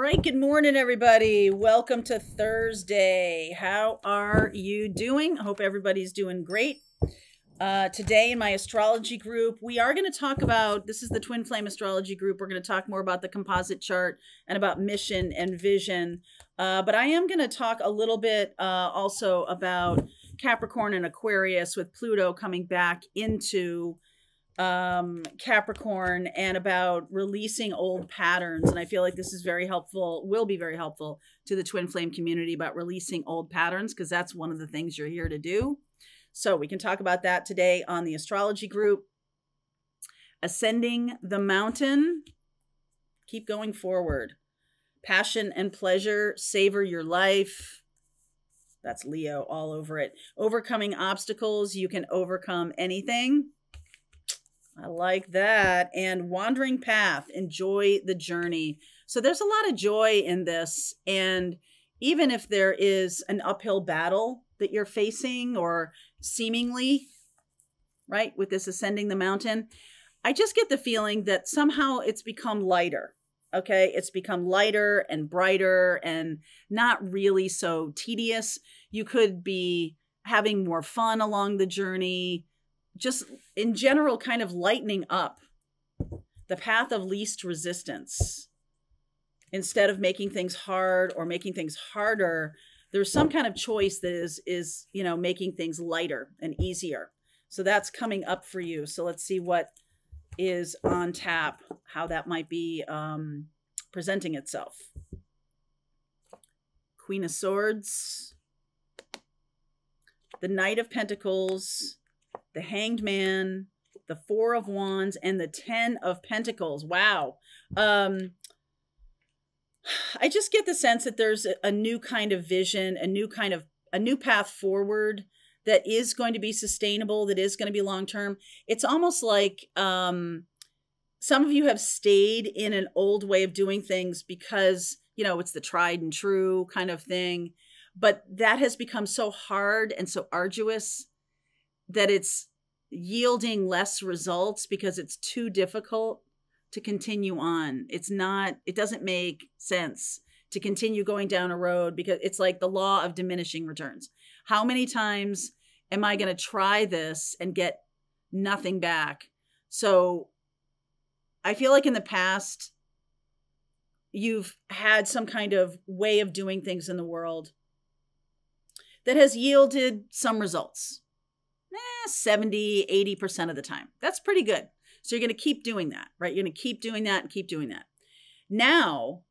right, good morning, everybody. Welcome to Thursday. How are you doing? I hope everybody's doing great. Today in my astrology group, we are going to talk about, this is the Twin Flame Astrology group. We're going to talk more about the composite chart and about mission and vision. But I am going to talk a little bit also about Capricorn and Aquarius with Pluto coming back into Capricorn and about releasing old patterns. And I feel like this is very helpful, will be very helpful to the Twin Flame community about releasing old patterns, because that's one of the things you're here to do. So we can talk about that today on the astrology group. Ascending the mountain. Keep going forward. Passion and pleasure. Savor your life. That's Leo all over it. Overcoming obstacles. You can overcome anything. I like that. And wandering path. Enjoy the journey. So there's a lot of joy in this. And even if there is an uphill battle that you're facing, or seemingly, right, with this ascending the mountain, I just get the feeling that somehow it's become lighter. Okay, it's become lighter and brighter and not really so tedious. You could be having more fun along the journey, just in general, kind of lightening up the path of least resistance. Instead of making things hard or making things harder, there's some kind of choice that is, you know, making things lighter and easier. So that's coming up for you. So let's see what is on tap, how that might be presenting itself. Queen of Swords, the Knight of Pentacles, the Hanged Man, the Four of Wands, and the Ten of Pentacles. Wow. I just get the sense that there's a new kind of vision, a new path forward that is going to be sustainable, that is going to be long-term. It's almost like some of you have stayed in an old way of doing things because, you know, it's the tried and true kind of thing. But that has become so hard and so arduous that it's yielding less results because it's too difficult to continue on. It doesn't make sense to continue going down a road because it's like the law of diminishing returns. How many times am I going to try this and get nothing back? So I feel like in the past, you've had some kind of way of doing things in the world that has yielded some results. 70, 80% of the time. That's pretty good. So you're going to keep doing that, right? You're going to keep doing that and keep doing that. Now,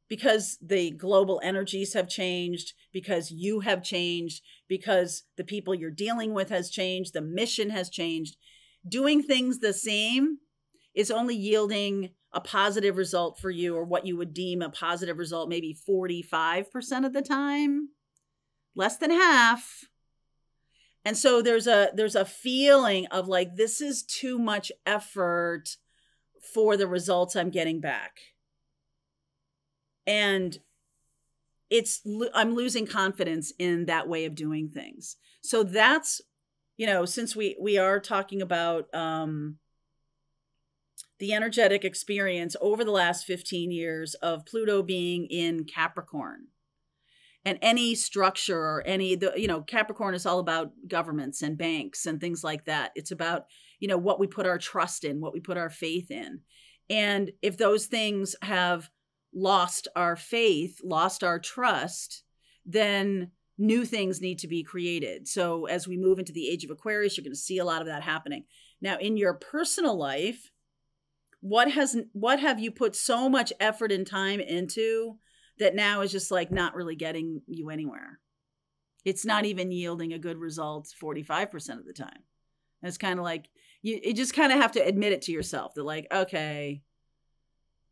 because the global energies have changed, because you have changed, because the people you're dealing with has changed, the mission has changed, doing things the same is only yielding a positive result for you, or what you would deem a positive result, maybe 45% of the time, less than half. And so there's a feeling of like, this is too much effort for the results I'm getting back. And I'm losing confidence in that way of doing things. So that's, you know, since we are talking about the energetic experience over the last 15 years of Pluto being in Capricorn. And any structure or Capricorn is all about governments and banks and things like that. It's about, you know, what we put our trust in, what we put our faith in. And if those things have lost our faith, lost our trust, then new things need to be created. So as we move into the age of Aquarius, you're going to see a lot of that happening. Now, in your personal life, what have you put so much effort and time into that now is just like not really getting you anywhere? It's not even yielding a good result 45% of the time. And it's kind of like, you just kind of have to admit it to yourself that like, okay,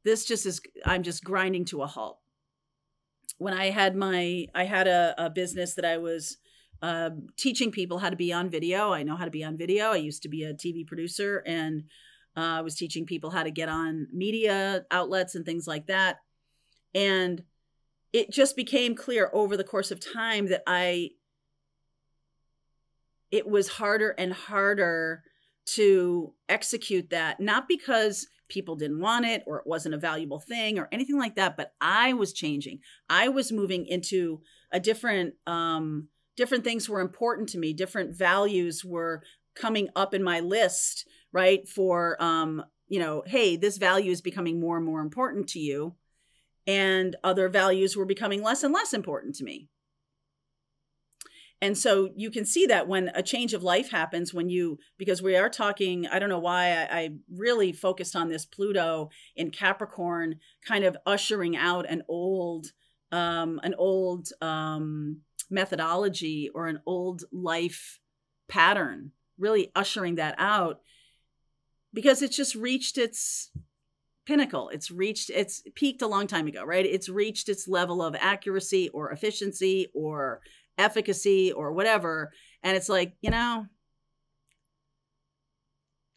this just is, I'm just grinding to a halt. When I had a business that I was teaching people how to be on video. I know how to be on video. I used to be a TV producer, and I was teaching people how to get on media outlets and things like that. And it just became clear over the course of time that it was harder and harder to execute that, not because people didn't want it or it wasn't a valuable thing or anything like that. But I was changing. I was moving into a different things were important to me. Different values were coming up in my list, right? For, hey, this value is becoming more and more important to you. And other values were becoming less and less important to me. And so you can see that when a change of life happens, because we are talking, I don't know why I really focused on this Pluto in Capricorn, kind of ushering out an old methodology or an old life pattern, really ushering that out, because it's just reached its pinnacle. It's peaked a long time ago, right? It's reached its level of accuracy or efficiency or efficacy or whatever. And it's like, I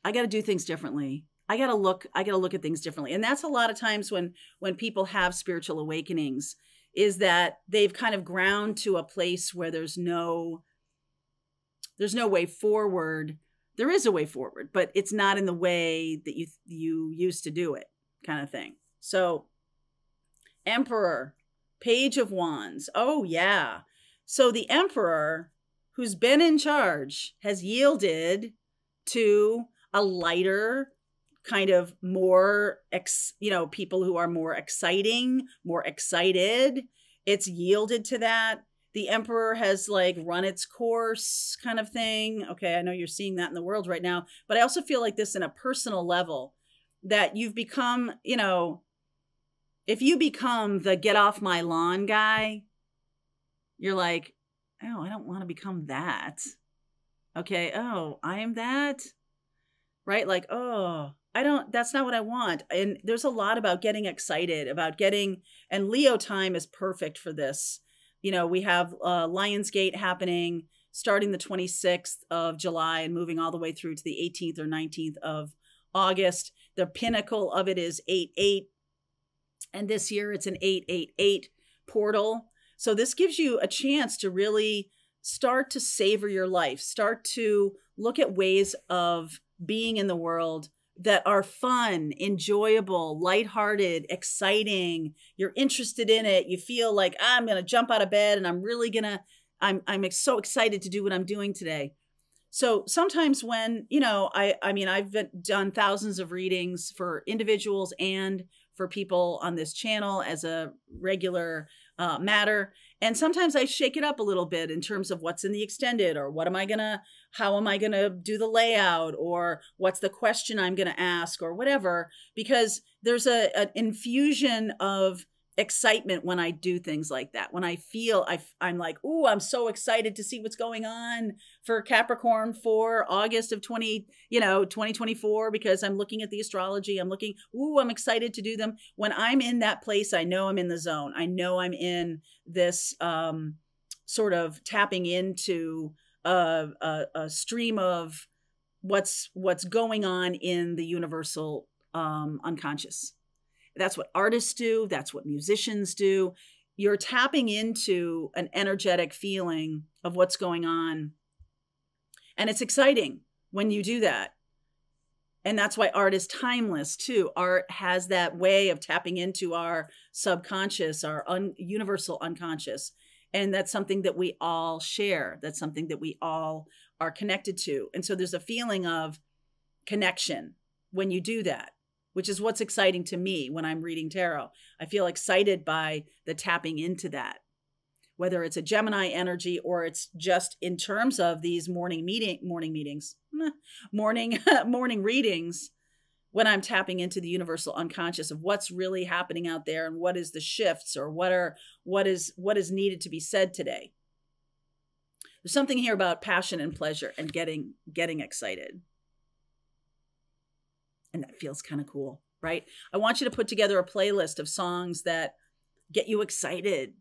got to do things differently. I got to look at things differently. And that's a lot of times when people have spiritual awakenings, is that they've kind of ground to a place where there's no way forward. There is a way forward, but it's not in the way that you used to do it, kind of thing. So Emperor, Page of Wands. Oh yeah. So the Emperor, who's been in charge, has yielded to a lighter, kind of more, people who are more exciting, more excited. It's yielded to that. The Emperor has like run its course, kind of thing. Okay, I know you're seeing that in the world right now, but I also feel like this in a personal level, that you've become, if you become the get off my lawn guy, you're like, oh, I don't want to become that. Okay, oh, I am that, right? Like, oh, that's not what I want. And there's a lot about getting excited, and Leo time is perfect for this. We have Lionsgate happening starting the 26th of July and moving all the way through to the 18th or 19th of August. The pinnacle of it is 8/8. And this year it's an 8/8/8 portal. So this gives you a chance to really start to savor your life, start to look at ways of being in the world that are fun, enjoyable, lighthearted, exciting. You're interested in it. You feel like, I'm going to jump out of bed and I'm so excited to do what I'm doing today. So sometimes when, I've done thousands of readings for individuals and for people on this channel as a regular matter. And sometimes I shake it up a little bit in terms of what's in the extended, or how am I going to do the layout, or what's the question I'm going to ask, or whatever, because there's an infusion of excitement when I do things like that. When I feel I'm like, ooh, I'm so excited to see what's going on for Capricorn for August of 2024, because I'm looking at the astrology. I'm excited to do them. When I'm in that place, I know I'm in the zone. I know I'm in this sort of tapping into a stream of what's going on in the universal unconscious. That's what artists do. That's what musicians do. You're tapping into an energetic feeling of what's going on. And it's exciting when you do that. And that's why art is timeless too. Art has that way of tapping into our subconscious, our universal unconscious. And that's something that we all share. That's something that we all are connected to. And so there's a feeling of connection when you do that, which is what's exciting to me when I'm reading tarot. I feel excited by the tapping into that, whether it's a Gemini energy or it's just in terms of these morning readings, when I'm tapping into the universal unconscious of what's really happening out there and what is the shifts, or what is needed to be said today. There's something here about passion and pleasure and getting excited. And that feels kind of cool, right? I want you to put together a playlist of songs that get you excited,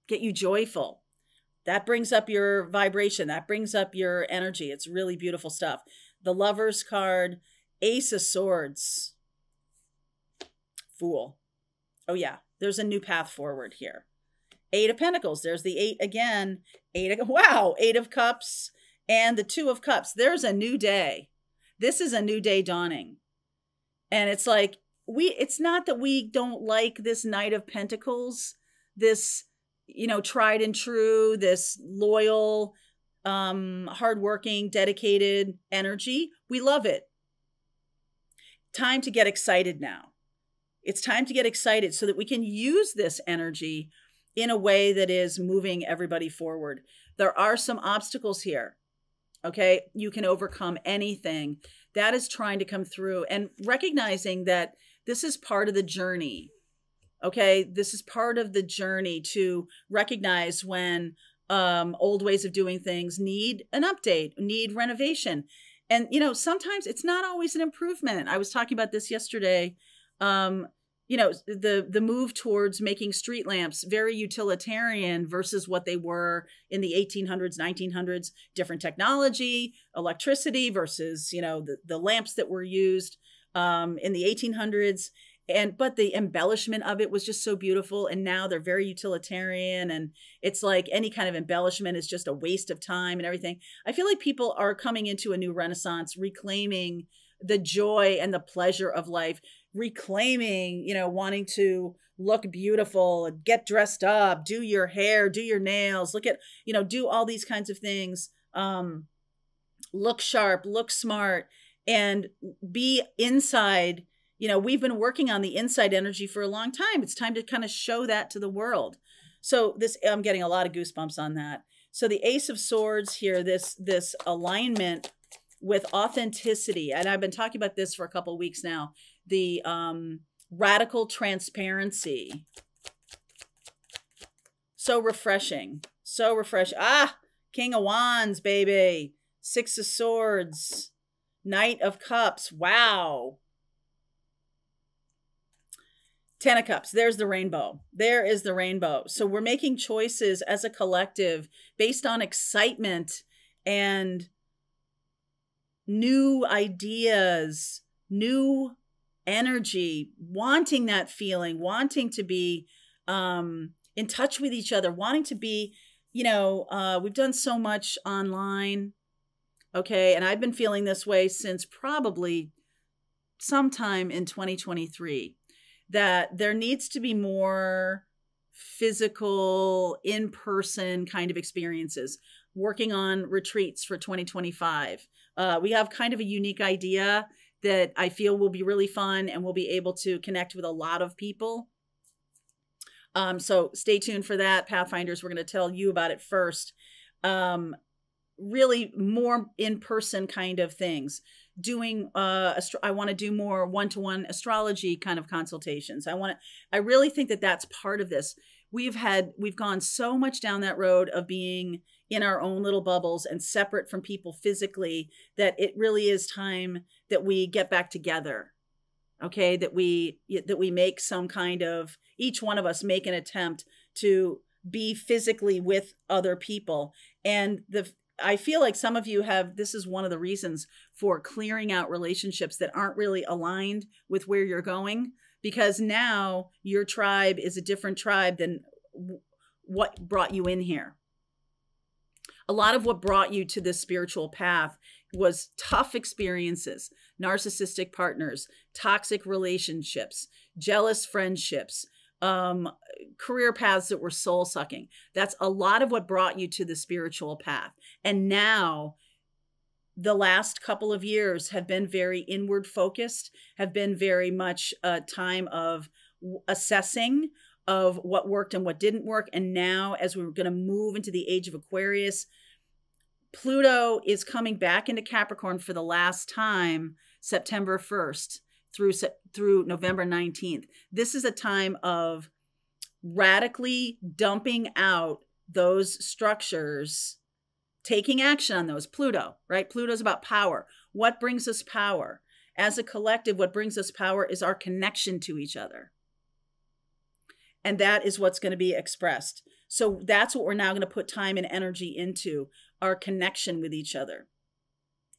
get you joyful. That brings up your vibration. That brings up your energy. It's really beautiful stuff. The Lover's card, Ace of Swords, Fool. Oh yeah, there's a new path forward here. Eight of Pentacles. There's the 8 again. 8 of Cups and the 2 of Cups. There's a new day. This is a new day dawning. And it's like, it's not that we don't like this Knight of Pentacles, this, tried and true, this loyal, hardworking, dedicated energy. We love it. Time to get excited now. It's time to get excited so that we can use this energy in a way that is moving everybody forward. There are some obstacles here. Okay. You can overcome anything that is trying to come through, and recognizing that this is part of the journey. Okay. This is part of the journey to recognize when old ways of doing things need an update, need renovation. And, sometimes it's not always an improvement. I was talking about this yesterday. The move towards making street lamps very utilitarian versus what they were in the 1800s, 1900s, different technology, electricity versus, the lamps that were used in the 1800s. But the embellishment of it was just so beautiful. And now they're very utilitarian. And it's like any kind of embellishment is just a waste of time and everything. I feel like people are coming into a new renaissance, reclaiming the joy and the pleasure of life, reclaiming, wanting to look beautiful, get dressed up, do your hair, do your nails, look at, do all these kinds of things, look sharp, look smart, and be inside. We've been working on the inside energy for a long time. It's time to kind of show that to the world. So I'm getting a lot of goosebumps on that. So the Ace of Swords here, this alignment with authenticity. And I've been talking about this for a couple of weeks now. The radical transparency. So refreshing. So refreshing. King of Wands, baby. Six of Swords. Knight of Cups. Wow. Ten of Cups. There's the rainbow. There is the rainbow. So we're making choices as a collective based on excitement and new ideas, new energy, wanting that feeling, wanting to be in touch with each other, wanting to be, we've done so much online. Okay. And I've been feeling this way since probably sometime in 2023, that there needs to be more physical, in-person kind of experiences. Working on retreats for 2025. We have kind of a unique idea that I feel will be really fun, and we'll be able to connect with a lot of people. So stay tuned for that, Pathfinders. We're going to tell you about it first. Really more in-person kind of things. Doing, I want to do more one-to-one astrology kind of consultations. I really think that that's part of this. We've gone so much down that road of being in our own little bubbles and separate from people physically, that it really is time that we get back together. Okay. That we make some kind of, each one of us make an attempt to be physically with other people. And I feel like some of you this is one of the reasons for clearing out relationships that aren't really aligned with where you're going, because now your tribe is a different tribe than what brought you in here. A lot of what brought you to this spiritual path was tough experiences, narcissistic partners, toxic relationships, jealous friendships, career paths that were soul sucking. That's a lot of what brought you to the spiritual path. And now the last couple of years have been very inward focused, have been very much a time of assessing of what worked and what didn't work. And now, as we're going to move into the age of Aquarius, Pluto is coming back into Capricorn for the last time, September 1st through November 19th. This is a time of radically dumping out those structures, taking action on those. Pluto, right? Pluto's about power. What brings us power? As a collective, what brings us power is our connection to each other. And that is what's going to be expressed. So that's what we're now going to put time and energy into, our connection with each other.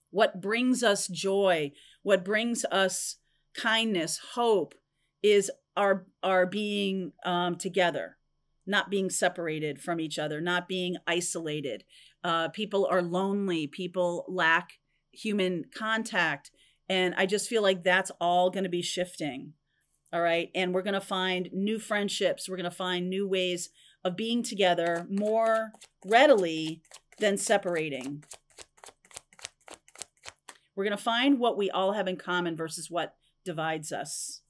What brings us joy, what brings us kindness, hope, is our being together, not being separated from each other, not being isolated. People are lonely. People lack human contact. And I just feel like that's all going to be shifting. All right. And we're going to find new friendships. We're going to find new ways of being together more readily than separating. We're going to find what we all have in common versus what divides us.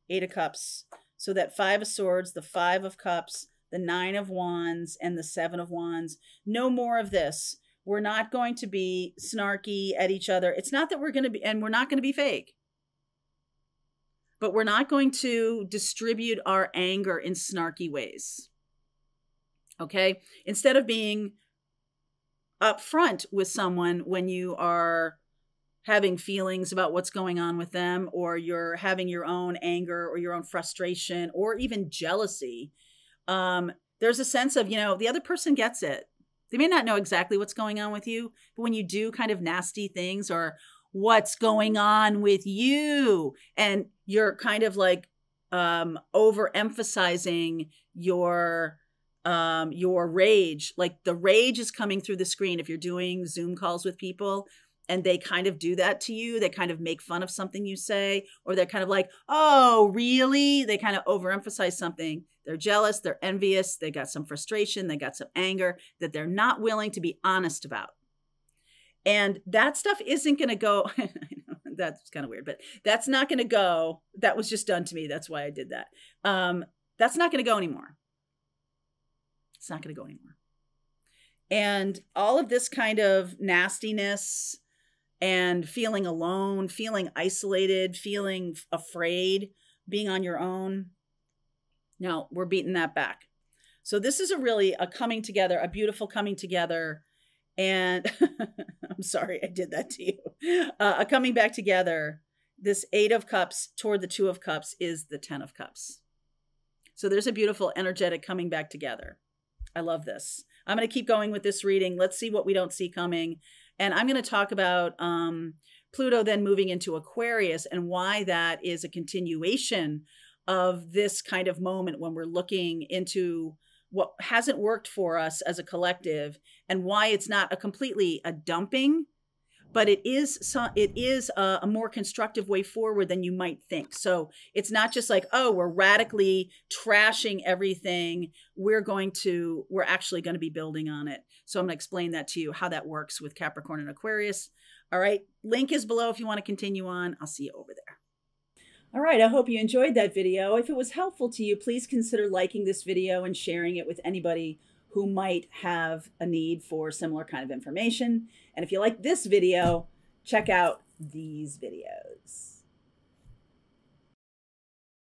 8 of Cups. So that 5 of Swords, the 5 of Cups, the 9 of Wands, and the 7 of Wands. No more of this. We're not going to be snarky at each other. It's not that we're going to be, and we're not going to be fake. But we're not going to distribute our anger in snarky ways. Okay? Instead of being upfront with someone when you are having feelings about what's going on with them, or you're having your own anger or your own frustration or even jealousy, there's a sense of, the other person gets it. They may not know exactly what's going on with you, but when you do kind of nasty things or what's going on with you, and you're kind of like overemphasizing your rage, like the rage is coming through the screen. If you're doing Zoom calls with people and they kind of do that to you, they kind of make fun of something you say, or they're kind of like, oh, really? They kind of overemphasize something. They're jealous, they're envious, they got some frustration, they got some anger that they're not willing to be honest about. And that stuff isn't going to go, that's kind of weird, but that's not going to go. That was just done to me. That's why I did that. That's not going to go anymore. It's not going to go anymore. And all of this kind of nastiness and feeling alone, feeling isolated, feeling afraid, being on your own. No, we're beating that back. So this is a coming together, a beautiful coming together. And I'm sorry, I did that to you. A coming back together. This 8 of Cups toward the 2 of Cups is the 10 of Cups. So there's a beautiful energetic coming back together. I love this. I'm going to keep going with this reading. Let's see what we don't see coming. And I'm going to talk about Pluto then moving into Aquarius and why that is a continuation of this kind of moment when we're looking into what hasn't worked for us as a collective, and why it's not a dumping, but it is a more constructive way forward than you might think. So it's not just like, oh, we're radically trashing everything. We're actually going to be building on it. So I'm going to explain that to you, how that works with Capricorn and Aquarius. All right. Link is below if you want to continue on. I'll see you over there. All right, I hope you enjoyed that video. If it was helpful to you, please consider liking this video and sharing it with anybody who might have a need for similar kind of information. And if you like this video, check out these videos.